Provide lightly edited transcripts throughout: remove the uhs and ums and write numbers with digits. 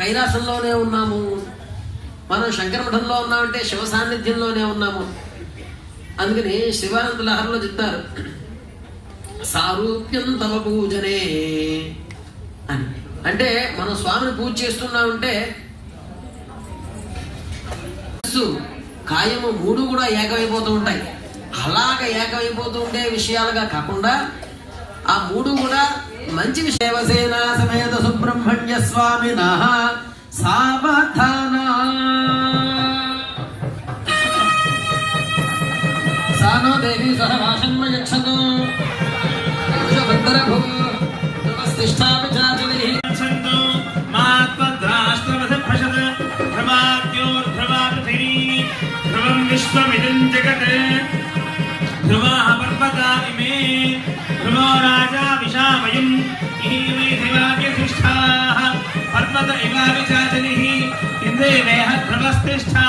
కైలాసంలోనే ఉన్నాము, మనం శంకరమఠంలో ఉన్నామంటే శివ సాన్నిధ్యంలోనే ఉన్నాము. అందుకని శివానంద లహరిలో చెప్తారు, సారూప్యం తవ పూజనే అని. అంటే మనం స్వామిని పూజ చేస్తున్నామంటే కాయము మూడు కూడా ఏకమైపోతూ ఉంటాయి. అలాగ ఏకమైపోతూ ఉండే విషయాలుగా కాకుండా ఆ మూడు కూడా మంచి విషయవసేన సమేత సుబ్రహ్మణ్య స్వామి సావధాన సానో దేవి సహ భాషన్మయచ్చతు భద్రభూ నమస్తిష్టాపి చాచలి సంతో మాత్వద్రాష్ట్రవసభషత ధ్రువాద్యోర్ధ్రువాపృథివీ ధ్రువం విశ్వమిదం జగత్ ధ్రువాః పర్వతా ఇమే ధ్రువో రాజా విశామయం ఇమే ధ్రువావ్యధిష్ఠాః పర్వత ఇవాపి చాచలిః ఇంద్రేవేహ ధ్రువస్తిష్ఠా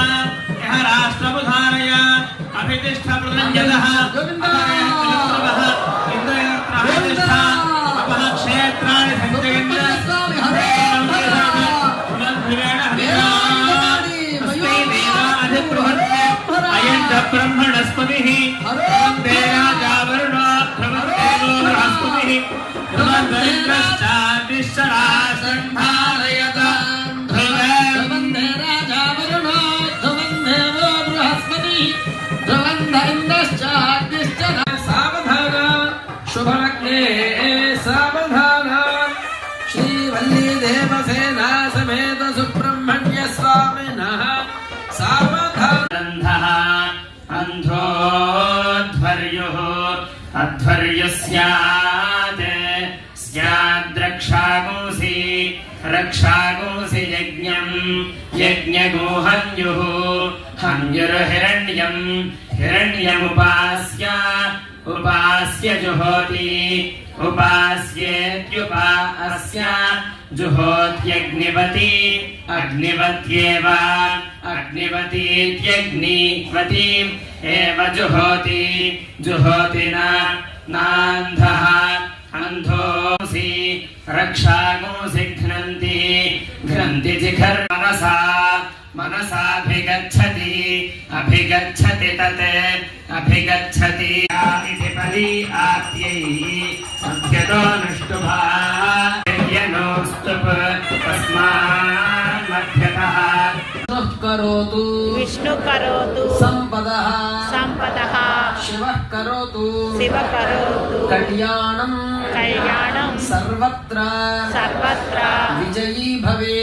యః రాష్ట్రముధారయ అభితిష్ఠ ప్రరంజలః అపరేహ ఇంద్రయత్రః అపః క్షేత్రాణి సంజయంత బ్రహ్మణస్పతిః ధ్రువంతే రాజా వరుణో ధ్రువందేవో బృహస్పతిః ధ్రువంతరింద్రశ్చాదిశ్చరాసంధారయత ధ్రువంతే రాజా వరుణో ధ్రువందేవో బృహస్పతిః ధ్రువంతరింద్రశ్చాదిశ్చరా సావధాన శుభలగ్నే సావధాన శ్రీవల్లీ దేవసేనా సమేత సుబ్రహ్మణ్య స్వామినః సావధాన అంధోధ్వర్యుః అధ్వర్యుః స్యాద్రక్షాగోసి రక్షాగోసి యజ్ఞం యజ్ఞగో హన్యుః హన్యుర్హిరణ్యం హిరణ్యముపాస్య ఉపాస్య జుహోతి ఉపాస్యేత్యుపాస్య జుహోత్యగ్నివతి అగ్నివత్యేవ అగ్నివతీత్యగ్నివతి ఏవ జుహోతి జుహోతినా నాంధః అంధోసి రక్షాగోసి ఘ్నంతి ఘ్నంతి జిఘర్మనసా మనసాభిగచ్చతి అభిగచ్చతి తత్ అభిగచ్చతి ఇతి పరి ఆప్యై అభ్యతో నష్టుభాయనోస్తుప్ తస్మాన్ మధ్యతః కరోతు విష్ణు కరోతు సంపదః సంపదః శివః కరోతు శివ కరోతు కళ్యాణం కళ్యాణం సర్వత్ర సర్వత్ర విజయీ భవే